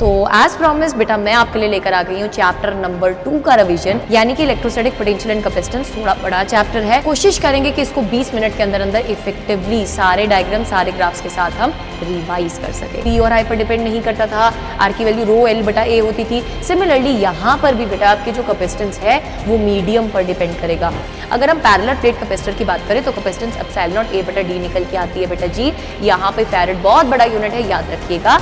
तो as promise बेटा मैं आपके लिए लेकर आ गई हूँ चैप्टर नंबर 2 का रिवीजन, यानी कि इलेक्ट्रोस्टैटिक पोटेंशियल एंड कैपेसिटेंस। थोड़ा बड़ा चैप्टर है, कोशिश करेंगे कि इसको 20 मिनट के अंदर अंदर इफेक्टिवली सारे डायग्राम सारे ग्राफ्स के साथ हम रिवाइज कर सके। पी और आई पर डिपेंड नहीं करता था, आर की वैल्यू रो एल बटा ए होती थी। सिमिलरली यहाँ पर भी बेटा आपके जो कैपेसिटेंस है वो मीडियम पर डिपेंड करेगा। अगर हम पैरेलल प्लेट कैपेसिटर की बात करें तो कैपेसिटेंस एप्सिलॉन नॉट ए बटा डी निकल के आती है बेटा जी। यहाँ पे फैरेड बहुत बड़ा यूनिट है, याद रखिएगा।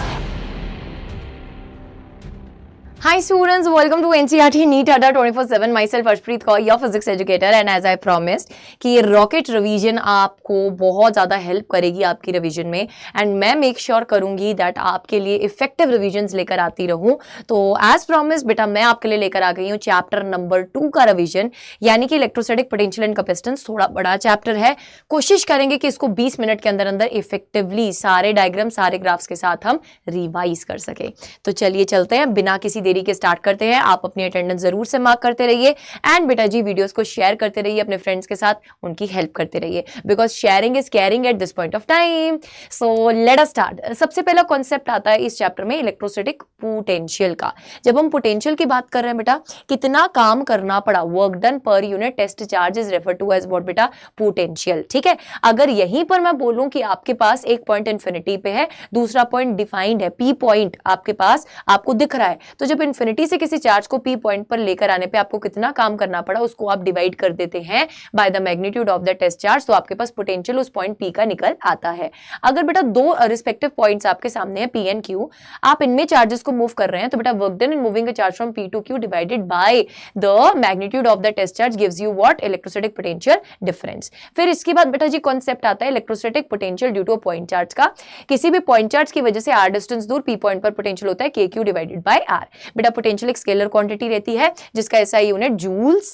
Hi students, welcome to NCERT NEET ADA 24/7. Myself Arshpreet Kaur, your physics educator, and as I promised कि ये रॉकेट रिवीजन आपको बहुत ज़्यादा हेल्प करेगी आपकी रिवीजन में, एंड मैं मेक श्योर करूंगी दैट आपके लिए इफेक्टिव रिवीजन्स लेकर आती रहूं। तो एज प्रॉमिस बेटा मैं आपके लिए लेकर आ गई हूँ चैप्टर नंबर 2 का रिवीजन, यानी कि इलेक्ट्रोस्टैटिक पोटेंशियल एंड कैपेसिटेंस। थोड़ा बड़ा चैप्टर है, कोशिश करेंगे कि इसको 20 मिनट के अंदर अंदर इफेक्टिवली सारे डायग्राम सारे ग्राफ्स के साथ हम रिवाइज कर सके। तो चलिए चलते हैं, बिना किसी देरी के स्टार्ट करते हैं। आप अपनी अटेंडेंस जरूर से मार्क करते रहिए, एंड बेटा जी वीडियोस को शेयर करते रहिए अपने फ्रेंड्स के साथ, उनकी हेल्प करते रहिए, because sharing is caring at this point of time. So let us start. सबसे पहला कॉन्सेप्ट आता है इस चैप्टर में इलेक्ट्रोस्टैटिक पोटेंशियल का। जब हम पोटेंशियल की बात कर रहे हैं बेटा, कितना काम करना पड़ा, work done per unit test charge is refer to as what बेटा, पोटेंशियल। ठीक है, अगर यहीं पर मैं बोलूं कि आपके पास एक पॉइंट इंफिनिटी पे है, दूसरा पॉइंट डिफाइंड है, पी पॉइंट आपके पास आपको दिख रहा है, तो जब इन्फिनिटी से किसी चार्ज को पी पॉइंट पर लेकर आने पे आपको कितना काम करना पड़ा, उसको आप डिवाइड कर देते हैं by the magnitude of the test charge, तो आपके पास पोटेंशियल उस पॉइंट पी का निकल आता है। अगर बेटा दो रिस्पेक्टिव पॉइंट्स आपके सामने हैं पी एंड क्यू, आप इनमें चार्जेस को मूव कर रहे हैं, तो बेटा work done in moving a charge from P to Q divided by the magnitude of the test charge gives you what, electrostatic potential difference. फिर इसके बाद बेटा जी कॉन्सेप्ट आता है electrostatic potential due to a point charge का। किसी भी पॉइंट चार्ज की वजह से आर डिस्टेंस दूर पी पॉइंट पर पोटेंशियल होता है K Q divided by R. बेटा पोटेंशियल एक स्केलर क्वांटिटी रहती है जिसका SI unit joules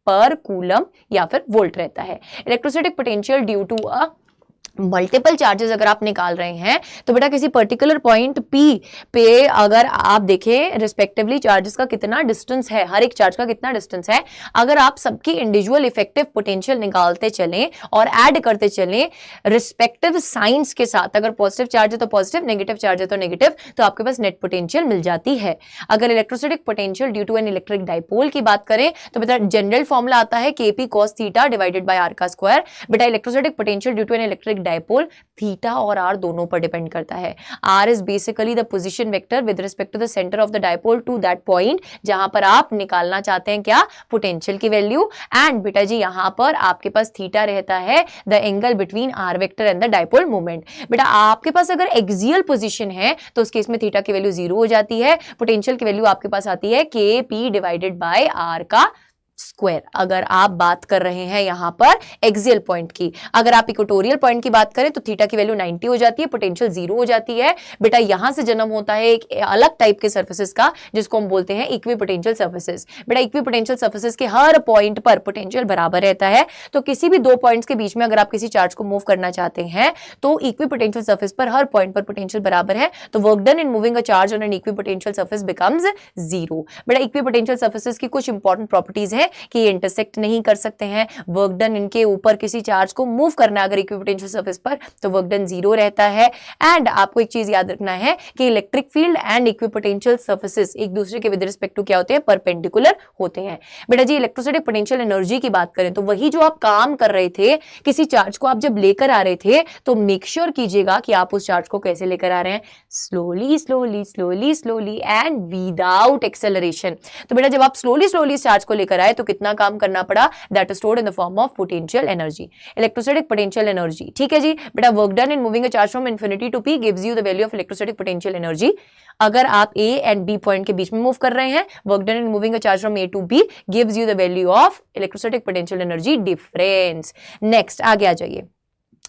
per coulomb या फिर वोल्ट रहता है। Electrostatic potential due to a multiple charges अगर आप निकाल रहे हैं तो बेटा किसी पर्टिकुलर पॉइंट पी पे अगर आप देखें रिस्पेक्टिवली चार्जेस का कितना डिस्टेंस है, हर एक चार्ज का कितना डिस्टेंस है, अगर आप सबकी इंडिविजुअल इफेक्टिव पोटेंशियल निकालते चलें और ऐड करते चलें रिस्पेक्टिव साइंस के साथ, अगर पॉजिटिव चार्ज है तो पॉजिटिव, नेगेटिव चार्ज है तो नेगेटिव, तो आपके पास नेट पोटेंशियल मिल जाती है। अगर electrostatic potential due to an electric dipole की बात करें तो बेटा जनरल फॉर्मूला आता है KP cos theta divided by R का स्क्वायर। बेटा electrostatic potential due to an electric dipole theta और आर दोनों पर डिपेंड करता है। R is basically the position vector with respect to the centre of the dipole to that point जहां पर आप निकालना चाहते हैं क्या, पोटेंशियल की वैल्यू। एंड बेटा जी यहां पर आपके पास थीटा रहता है the angle between R vector and the dipole moment. बेटा आपके पास अगर एक्सियल पोजीशन है तो उस केस में थीटा की वैल्यू 0 हो जाती है, पोटेंशियल की वैल्यू आपके पास आती है के पी डिवाइडेड बाय आर का स्क्वायर। अगर आप बात कर रहे हैं यहां पर एक्सियल पॉइंट की, अगर आप इक्वेटोरियल पॉइंट की बात करें तो थीटा की वैल्यू 90 हो जाती है, पोटेंशियल 0 हो जाती है। बेटा यहां से जन्म होता है एक अलग टाइप के सर्फेसेस का जिसको हम बोलते हैं इक्विपोटेंशियल सर्फेसेस। बेटा इक्विपोटेंशियल सर्फेसेस के हर पॉइंट पर पोटेंशियल बराबर रहता है, तो किसी भी दो पॉइंट्स के बीच में अगर आप किसी चार्ज को मूव करना चाहते हैं तो इक्विपोटेंशियल सर्फेस पर हर पॉइंट पर पोटेंशियल बराबर है, तो work done in moving a charge on an equipotential surface becomes 0। बेटा इक्विपोटेंशियल सर्फेसेस की कुछ इंपॉर्टेंट प्रॉपर्टीज है कि ये इंटरसेक्ट नहीं कर सकते हैं, वर्क डन इनके ऊपर किसी चार्ज को मूव करना है अगर इक्विपोटेंशियल सर्फेस पर तो वर्क डन 0 रहता है। एंड आपको एक चीज याद रखना है कि electric field and equipotential surfaces एक दूसरे के विद रिस्पेक्ट टू क्या होते हैं, परपेंडिकुलर होते हैं। बेटा जी इलेक्ट्रोस्टैटिक पोटेंशियल एनर्जी की बात करें तो वही जो आप काम कर रहे थे, किसी चार्ज को आप जब लेकर आ रहे थे तो मेक श्योर कीजिएगा कि आप उस चार्ज को कैसे लेकर आ रहे हैं, slowly slowly slowly slowly and without acceleration. तो बेटा जब आप स्लोली स्लोली चार्ज को लेकर आए तो कितना काम करना पड़ा, that is stored in the form of potential energy, electrostatic potential energy. ठीक है जी, बेटा work done in moving a charge from infinity to P gives you the value of electrostatic potential energy. अगर आप ए एंड बी पॉइंट के बीच में move कर रहे हैं, work done in moving a charge from A to B gives you the value of electrostatic potential energy difference. Next आगे आ जाइए।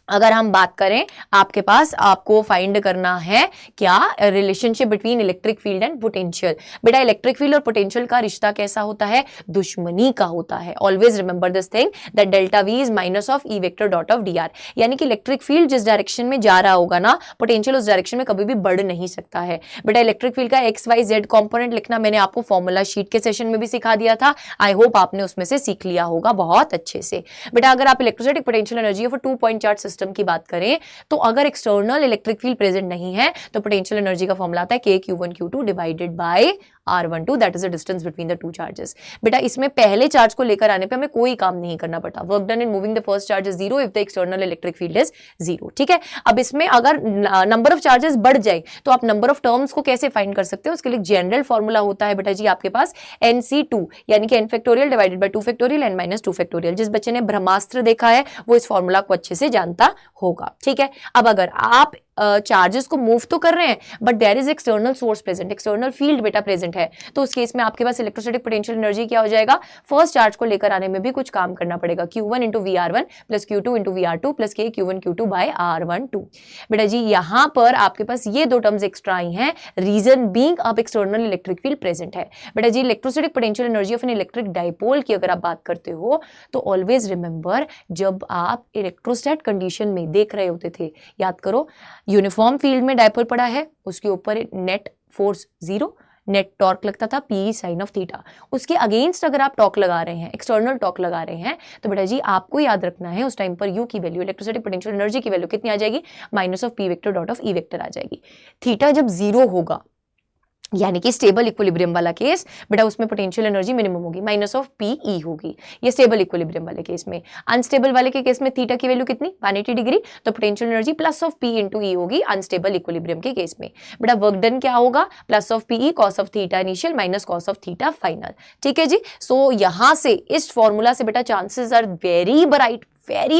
अगर हम बात करें आपके पास आपको फाइंड करना है क्या, relationship between electric field and potential. बेटा इलेक्ट्रिक फील्ड और पोटेंशियल का रिश्ता कैसा होता है, दुश्मनी का होता है। Always remember this thing that delta we is minus of E vector dot of D R, यानी कि इलेक्ट्रिक फील्ड जिस डायरेक्शन में जा रहा होगा ना, पोटेंशियल उस डायरेक्शन में कभी भी बढ़ नहीं सकता है। बेटा इलेक्ट्रिक फील्ड का एक्स वाई जेड कॉम्पोनेंट लिखना मैंने आपको फॉर्मूला शीट के सेशन में भी सिखा दिया था, आई होप आपने उसमें से सीख लिया होगा बहुत अच्छे से। बेटा अगर आप electrostatic potential energy of a 2 point charge system system की बात करें तो अगर एक्सटर्नल इलेक्ट्रिक फील्ड प्रेजेंट नहीं है तो पोटेंशियल एनर्जी का फॉर्मूला आता है KQ1Q2 divided by R12, that is the distance between the two charges. बेटा इसमें पहले चार्ज को लेकर आने पे हमें कोई काम नहीं करना पड़ता। Work done in moving the first charge is zero if the external electric field is zero. ठीक है, अब इसमें अगर नंबर ऑफ चार्जेस बढ़ जाए तो आप नंबर ऑफ टर्म्स को कैसे फाइंड कर सकते हो? उसके लिए जनरल फॉर्मूला होता है बेटा जी आपके पास NC2 यानी कि n factorial divided by 2 factorial n minus 2 factorial. जिस बच्चे ने ब्रह्मास्त्र देखा है वो इस फॉर्मूला को अच्छे से जानता होगा। ठीक है, अब अगर आप चार्जेस को मूव तो कर रहे हैं but there is external source present, external field बेटा प्रेजेंट है, तो उस केस में आपके पास इलेक्ट्रोस्टैटिक पोटेंशियल एनर्जी क्या हो जाएगा? फर्स्ट चार्ज को लेकर आने में भी कुछ काम करना पड़ेगा। Q1 into VR1 plus Q2 into VR2 plus KQ1Q2 by R12। बेटा जी यहां पर आपके पास ये दो टर्म्स एक्स्ट्रा आई हैं, रीजन बीइंग अब एक्सटर्नल इलेक्ट्रिक फील्ड प्रेजेंट है। बेटा जी electrostatic potential energy of an electric dipole की अगर आप बात करते हो तो ऑलवेज रिमेंबर, जब आप इलेक्ट्रोस्टैट कंडीशन में देख रहे होते थे, याद करो यूनिफॉर्म फील्ड में डायपोल पड़ा है, उसके ऊपर net force zero, net torque लगता था P साइन ऑफ थीटा। उसके अगेंस्ट अगर आप टॉर्क लगा रहे हैं, एक्सटर्नल टॉर्क लगा रहे हैं, तो बेटा जी आपको याद रखना है उस टाइम पर U की वैल्यू, इलेक्ट्रोस्टैटिक पोटेंशियल एनर्जी की वैल्यू कितनी आ जाएगी? Minus of P vector dot of E vector आ जाएगी। थीटा जब जीरो होगा यानी कि स्टेबल इक्विलिब्रियम वाला केस, बेटा उसमें पोटेंशियल एनर्जी मिनिमम होगी, माइनस ऑफ PE होगी, ये स्टेबल इक्विलिब्रियम वाले केस में। अनस्टेबल वाले के केस में थीटा की वैल्यू कितनी? 180 डिग्री, तो potential energy plus of P into E होगी अनस्टेबल इक्विलिब्रियम के केस में। बेटा वर्क डन क्या होगा? Plus of PE cos of theta initial minus cos of theta final. ठीक है जी, सो यहां से इस फॉर्मूला से बेटा चांसेस आर वेरी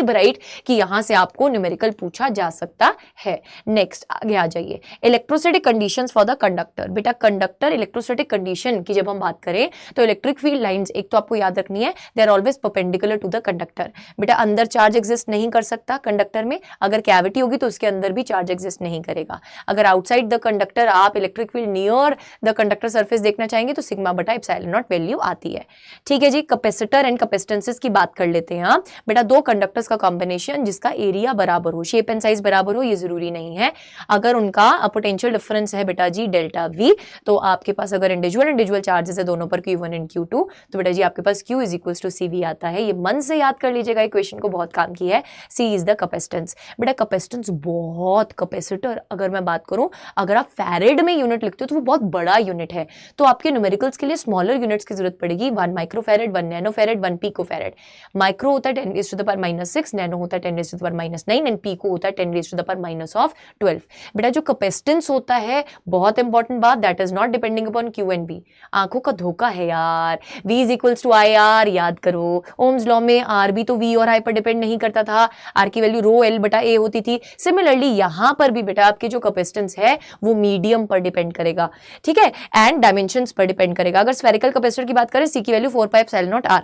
ब्राइट कि यहां से आपको न्यूमेरिकल पूछा जा सकता है। नेक्स्ट आगे आ जाइए, electrostatic conditions for the conductor. बेटा कंडक्टर इलेक्ट्रोस्टैटिक कंडीशन की जब हम बात करें तो इलेक्ट्रिक फील्ड लाइंस एक तो आपको याद रखनी है, they are always perpendicular to the conductor. बेटा अंदर चार्ज एग्जिस्ट नहीं कर सकता कंडक्टर में, अगर कैविटी होगी तो उसके अंदर भी चार्ज एग्जिस्ट नहीं करेगा। अगर आउटसाइड द कंडक्टर आप electric field near the conductor surface देखना चाहेंगे तो सिग्मा बटा एप्सिलॉन नॉट वैल्यू आती है। ठीक है जी, कैपेसिटर एंड कैपेसिटेंसेस की बात कर लेते हैं। बेटा दो कंडक्टर्स का कॉम्बिनेशन जिसका एरिया बराबर हो, शेप एंड साइज बराबर हो, ये जरूरी नहीं है। अगर उनका पोटेंशियल डिफरेंस है बेटा जी डेल्टा V, तो आपके पास अगर इंडिविजुअल चार्जेस है दोनों पर Q1 एंड Q2, तो बेटा जी आपके पास Q is equal to CV आता है। ये मन से याद कर लीजिएगा, इक्वेशन को बहुत काम की है। C is the capacitance. बेटा कैपेसिटेंस बहुत, कैपेसिटर अगर मैं बात करूं, अगर आप फैरेड में यूनिट लिखते हो तो वो बहुत बड़ा यूनिट है, तो आपके न्यूमेरिकल्स के लिए स्मॉलर यूनिट्स की जरूरत पड़ेगी। 1 माइक्रोफैरेड, 1 नैनोफैरेड, 1 पिकोफैरेड। माइक्रो होता है 10⁻⁶, नैनो होता है 10⁻⁹ एंड पिको होता है 10⁻⁻12। बेटा जो कैपेसिटेंस होता है, बहुत इंपॉर्टेंट बात, that is not depending upon Q and B। आंखों का धोखा है यार, V is equals to IR, याद करो ओम्स लॉ में R भी तो V और I पर डिपेंड नहीं करता था, R की वैल्यू रो L बटा A होती थी। सिमिलरली यहां पर भी बेटा आपके जो कैपेसिटेंस है वो मीडियम पर डिपेंड करेगा, ठीक है, एंड डायमेंशंस पर डिपेंड करेगा। अगर स्फेरिकल कैपेसिटर की बात करें, C की value 4 pi epsilon not R।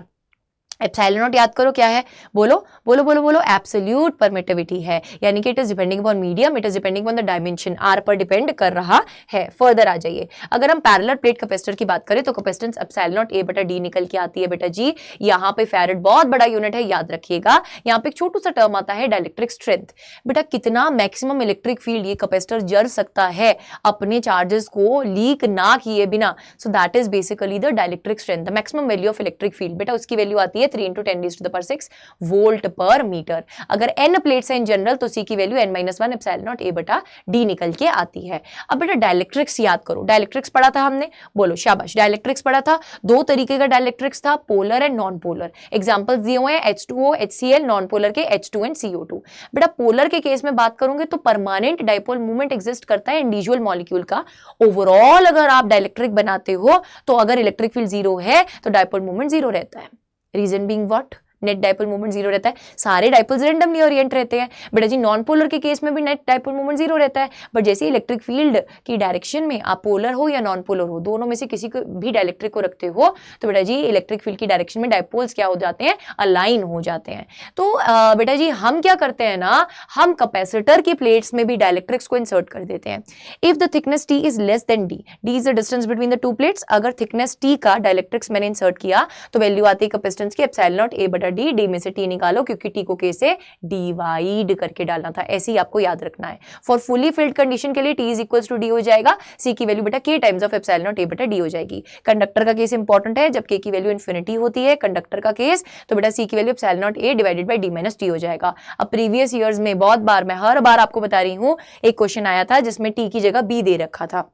Epsilon not याद करो क्या है, बोलो बोलो बोलो बोलो, एब्सोल्यूट परमिटिविटी है, यानी कि it is depending upon medium, it is depending upon the dimension, R पर डिपेंड कर रहा है। फर्दर आ जाइए, अगर हम पैरेलल प्लेट कैपेसिटर की बात करें तो कैपेसिटेंस एप्सिलॉन नॉट A बटा D निकल के आती है। बेटा जी यहाँ पे फैरेड बहुत बड़ा यूनिट है, याद रखिएगा। यहाँ पे एक छोटू सा टर्म आता है डाइलेक्ट्रिक स्ट्रेंथ। बेटा कितना मैक्सिमम इलेक्ट्रिक फील्ड ये कैपेसिटर जर सकता है अपने चार्जेस को लीक ना किए बिना, so that is basically the dielectric strength, the maximum value of electric field. बेटा उसकी वैल्यू आती है 3 × 10⁻⁶ वोल्ट पर मीटर। अगर n प्लेट्स हैं इन जनरल तो C की value n-1 epsilon not A बटा D निकल के आती है। अब बेटा डाइलेक्ट्रिक्स याद करो, डाइलेक्ट्रिक्स पढ़ा था हमने, बोलो शाबाश, डाइलेक्ट्रिक्स पढ़ा था। दो तरीके का डाइलेक्ट्रिक्स था, polar and non polar. Examples दिए हुए हैं H2O, HCl, नॉन पोलर के H2 एंड CO2। बेटा पोलर के केस में बात करोगे तो परमानेंट डाइपोल मूवमेंट एग्जिस्ट करता है इंडिविजुअल मॉलिक्यूल का। ओवरऑल अगर आप डाइलेक्ट्रिक बनाते हो तो अगर इलेक्ट्रिक फील्ड जीरो है तो डाइपोल मूवमेंट जीरो रहता है। Reason being what? Net dipole movement zero रहता है, सारे डाइपोल्स रैंडमली ओरिएंट रहते हैं। बेटा जी नॉन पोलर के केस में भी नेट डाइपोल मूवमेंट जीरो रहता है, बट जैसे इलेक्ट्रिक फील्ड की डायरेक्शन में आप पोलर हो या नॉन पोलर हो, दोनों में से किसी को भी डाइलेक्ट्रिक को रखते हो तो बेटा जी इलेक्ट्रिक फील्ड की डायरेक्शन में डाइपोल्स क्या हो जाते हैं? अलाइन हो जाते हैं। तो बेटा जी हम क्या करते हैं ना, हम कैपेसिटर की प्लेट्स में भी डाइलेक्ट्रिक्स को इंसर्ट कर देते हैं। If the thickness T is less than D, D is the distance between the two plates, अगर थिकनेस T का डाइलेक्ट्रिक्स मैंने इंसर्ट किया तो वैल्यू आती है कैपेसिटेंस की एप्सिलॉन नॉट A बटा डी, डी में से टी निकालो क्योंकि टी को के से डिवाइड करके डालना था, ऐसे ही आपको याद रखना है। फॉर फुली फिल्ड कंडीशन के लिए T is equals to D हो जाएगा, सी की वैल्यू बेटा K times of epsilon not A बटा डी हो जाएगी। कंडक्टर का केस इंपॉर्टेंट है, जब के की वैल्यू इन्फिनिटी होती है कंडक्टर का केस, तो बेटा सी की value epsilon not A divided by D minus T हो जाएगा। अब प्रीवियस ईयर्स में बहुत बार, मैं हर बार आपको बता रही हूं, एक क्वेश्चन आया था जिसमें टी की जगह बी दे रखा था,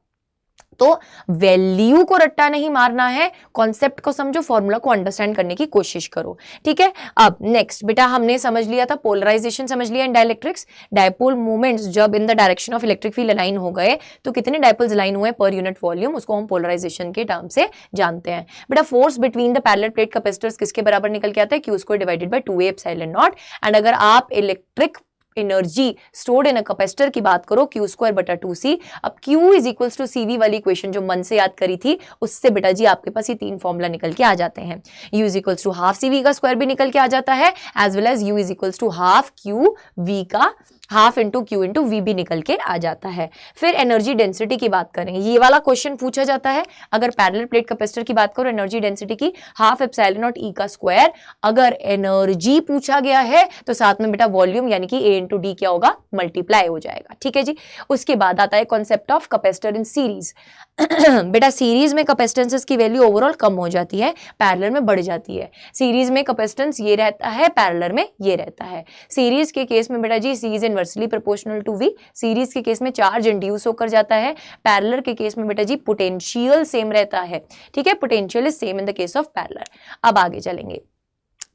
तो वैल्यू को रट्टा नहीं मारना है, कॉन्सेप्ट को समझो, फॉर्मूला को अंडरस्टैंड करने की कोशिश करो, ठीक है। अब नेक्स्ट बेटा हमने समझ लिया था पोलराइजेशन, समझ लिया इन डाइलेक्ट्रिक्स। डायपोल मोमेंट्स जब in the direction of electric field align हो गए तो कितने डायपोल्स अलाइन हुए पर यूनिट वॉल्यूम, उसको हम पोलराइजेशन के टर्म से जानते हैं। बेटा force between the parallel plate capacitors किसके बराबर निकल के आता है, Q square divided by 2a epsilon not. And अगर आप electric energy stored in a capacitor की बात करो, क्यू स्क्वायर बटा 2c। अब q is equals to cv वाली इक्वेशन जो मन से याद करी थी, उससे बेटा जी आपके पास ये तीन फॉर्मूला निकल के आ जाते हैं। u is equals to half cv का स्क्वायर भी निकल के आ जाता है, as well as u is equals to half q v का half into Q into V भी निकल के आ जाता है। फिर एनर्जी डेंसिटी की बात करें, ये वाला क्वेश्चन पूछा जाता है अगर पैरेलल प्लेट कैपेसिटर की बात करो, एनर्जी डेंसिटी की हाफ एप्सिलॉन नॉट ई का स्क्वायर। अगर एनर्जी पूछा गया है तो साथ में बेटा वॉल्यूम यानी कि ए इंटू डी क्या होगा, मल्टीप्लाई हो जाएगा, ठीक है जी। उसके बाद आता है concept of capacitor in series. बेटा सीरीज में कैपेसिटेंसेस की वैल्यू ओवरऑल कम हो जाती है, पैरेलल में बढ़ जाती है। सीरीज में कैपेसिटेंस ये रहता है, पैरेलल में ये रहता है। सीरीज के केस में बेटा जी C is inversely proportional to V, series के केस में चार्ज इंड्यूस होकर जाता है। पैरेलल के केस में बेटा जी पोटेंशियल सेम रहता है, ठीक है, potential is same in the case of parallel. अब आगे चलेंगे,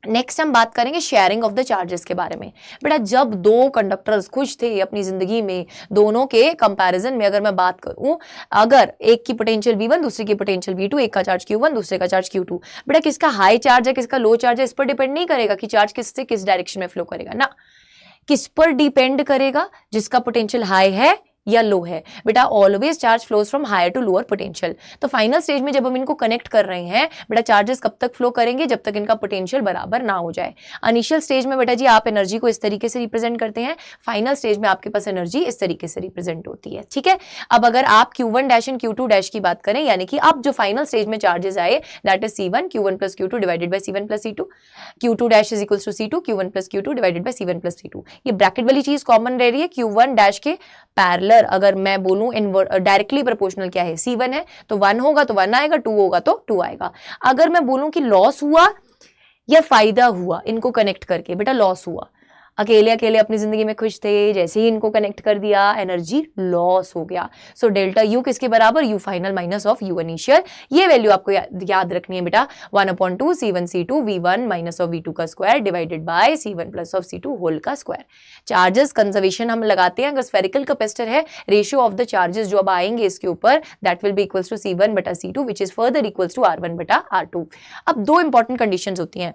नेक्स्ट हम बात करेंगे शेयरिंग ऑफ द चार्जेस के बारे में। बेटा जब दो कंडक्टर्स खुश थे अपनी जिंदगी में, दोनों के कंपैरिजन में अगर मैं बात करूं, अगर एक की पोटेंशियल V1 दूसरे की पोटेंशियल V2, एक का चार्ज Q1 दूसरे का चार्ज Q2, बेटा किसका हाई चार्ज है किसका लो चार्ज है इस पर डिपेंड नहीं करेगा कि चार्ज किससे किस डायरेक्शन में फ्लो करेगा ना, किस पर डिपेंड करेगा, जिसका पोटेंशियल हाई है या लो है। बेटा always charge flows from higher to lower potential. तो फाइनल स्टेज में जब हम इनको कनेक्ट कर रहे हैं बेटा चार्जेस कब तक फ्लो करेंगे, जब तक इनका पोटेंशियल बराबर ना हो जाए। इनिशियल स्टेज में बेटा जी आप एनर्जी को इस तरीके से रिप्रेजेंट करते हैं, फाइनल स्टेज में आपके पास एनर्जी इस तरीके से रिप्रेजेंट होती है, ठीक है। अब अगर आप Q1 dash and Q2 dash की बात करें, यानी कि अब जो फाइनल स्टेज में चार्जेस आए that is C1 Q1 plus Q2 divided by C1 plus C2, Q2 dash is equals to C2 Q1 plus Q2 divided by C1 plus C2। ये ब्रैकेट वाली चीज कॉमन रह रही है। Q1 डैश के parallel अगर मैं बोलूं डायरेक्टली प्रोपोर्शनल क्या है, C1 है तो 1 होगा तो 1 आएगा, 2 होगा तो 2 आएगा। अगर मैं बोलूं कि लॉस हुआ या फायदा हुआ इनको कनेक्ट करके, बेटा लॉस हुआ, अकेले अकेले अपनी जिंदगी में खुश थे, जैसे ही इनको कनेक्ट कर दिया एनर्जी लॉस हो गया। सो डेल्टा यू किसके बराबर, you final minus of you initial. ये वैल्यू आपको याद रखनी है बेटा, 1/2 C1 C2 V1 minus of V2 का square divided by C1 plus of C2 whole का स्क्वायर। चार्जेस कंजर्वेशन हम लगाते हैं, अगर स्फेरिकल कैपेसिटर है रेशियो ऑफ द चार्जेस जो अब आएंगे इसके ऊपर that will be equals to C1 बटा C2 which is further equals to R1 बटा R2। अब दो इंपॉर्टेंट कंडीशंस होती हैं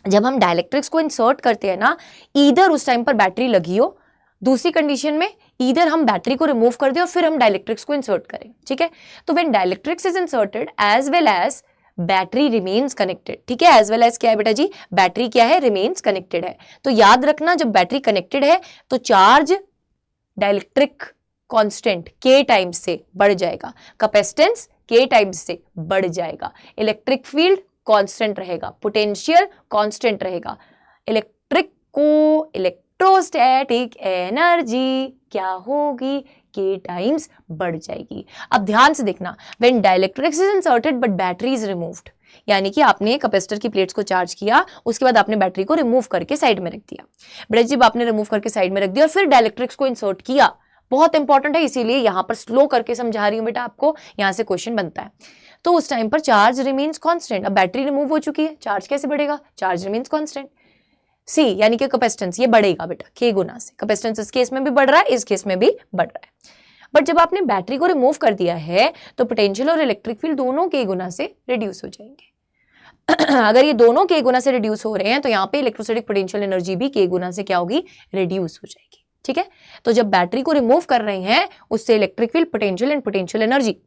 जब हम डायलेक्ट्रिक्स को इंसर्ट करते हैं ना, ईदर उस टाइम पर बैटरी लगी हो, दूसरी कंडीशन में ईदर हम बैटरी को रिमूव कर दें और फिर हम डायलेक्ट्रिक्स को इंसर्ट करें, ठीक है। तो when dielectrics is inserted as well as battery remains connected, ठीक है, एज वेल एज क्या है बेटा जी, बैटरी क्या है, रिमेन्स कनेक्टेड है। तो याद रखना जब बैटरी कनेक्टेड है तो charge dielectric constant k times से बढ़ जाएगा, कैपेसिटेंस k टाइम्स से बढ़ जाएगा, इलेक्ट्रिक फील्ड कांस्टेंट रहेगा, पोटेंशियल कांस्टेंट रहेगा, इलेक्ट्रिक को इलेक्ट्रोस्टैटिक एनर्जी क्या होगी, k टाइम्स बढ़ जाएगी। अब ध्यान से देखना, when dielectrics is inserted but battery is removed, यानी कि आपने कैपेसिटर की प्लेट्स को चार्ज किया, उसके बाद आपने बैटरी को रिमूव करके साइड में रख दिया। बेटा जब आपने रिमूव करके साइड में रख दिया और फिर डाइलेक्ट्रिक्स को इंसर्ट किया, बहुत इंपॉर्टेंट है इसीलिए यहां पर स्लो करके समझा रही हूं बेटा आपको, यहां से क्वेश्चन बनता है। तो उस टाइम पर चार्ज रिमेन्स कांस्टेंट, अब बैटरी रिमूव हो चुकी है, चार्ज कैसे बढ़ेगा, चार्ज रिमेन्स कांस्टेंट। सी यानी कि कैपेसिटेंस ये बढ़ेगा बेटा k गुना से, कैपेसिटेंस इस केस में भी बढ़ रहा है, इस केस में भी बढ़ रहा है। बट जब आपने बैटरी को रिमूव कर दिया है तो पोटेंशियल और इलेक्ट्रिक फील्ड दोनों k गुना से रिड्यूस हो जाएंगे। अगर ये दोनों k गुना से रिड्यूस हो रहे हैं तो यहाँ पे इलेक्ट्रोस्टैटिक पोटेंशियल एनर्जी भी k गुना से क्या होगी, रिड्यूस हो जाएगी, ठीक है। तो जब बैटरी को रिमूव कर रहे हैं उससे electric field, potential and potential energy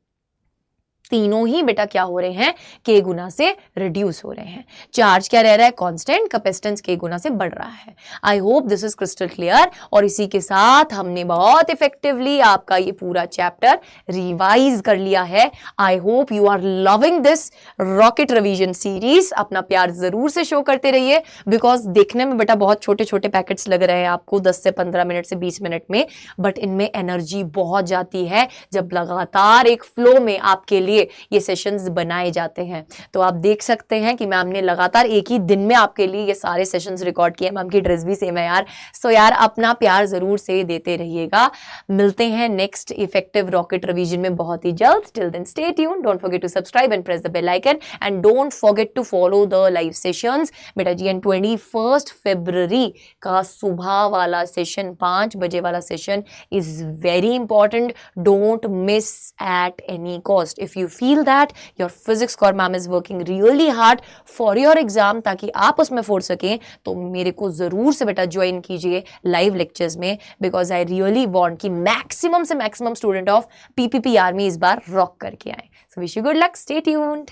तीनों ही बेटा क्या हो रहे हैं, के गुना से रिड्यूस हो रहे हैं। चार्ज क्या रह रहा है, कांस्टेंट, कैपेसिटेंस के गुना से बढ़ रहा है। I hope this is crystal clear. और इसी के साथ हमने बहुत इफेक्टिवली आपका ये पूरा चैप्टर रिवाइज कर लिया है। I hope you are loving this rocket revision series. अपना प्यार जरूर से शो करते रहिए, बिकॉज देखने में बेटा बहुत छोटे छोटे पैकेट्स लग रहे हैं आपको 10 से 15 मिनट से 20 मिनट में, बट इनमें एनर्जी बहुत जाती है जब लगातार एक फ्लो में आपके लिए ये सेशंस बनाए जाते हैं। तो आप देख सकते हैं कि मैम ने लगातार एक ही दिन में आपके लिए ये सारे सेशंस रिकॉर्ड किए। मैम की ड्रेस भी सेम है यार। सो यार अपना प्यार जरूर से देते रहिएगा। मिलते हैं नेक्स्ट इफेक्टिव रॉकेट रिवीजन में बहुत ही जल्द। Till then stay tuned, don't forget to subscribe and press the bell icon and don't forget to follow the live sessions बेटा जी। एंड 21 फरवरी का सुबह वाला सेशन, 5 बजे वाला session is very important. Don't miss at any cost. If you feel that your physics core ma'am is working really hard for your exam ताकि आप उसमें फोड़ सकें, तो मेरे को जरूर से बेटा ज्वाइन कीजिए लाइव लेक्चर्स में, बिकॉज आई रियली वांट कि मैक्सिमम से maximum student of PPP army इस बार रॉक करके आए। So wish you good luck, stay tuned.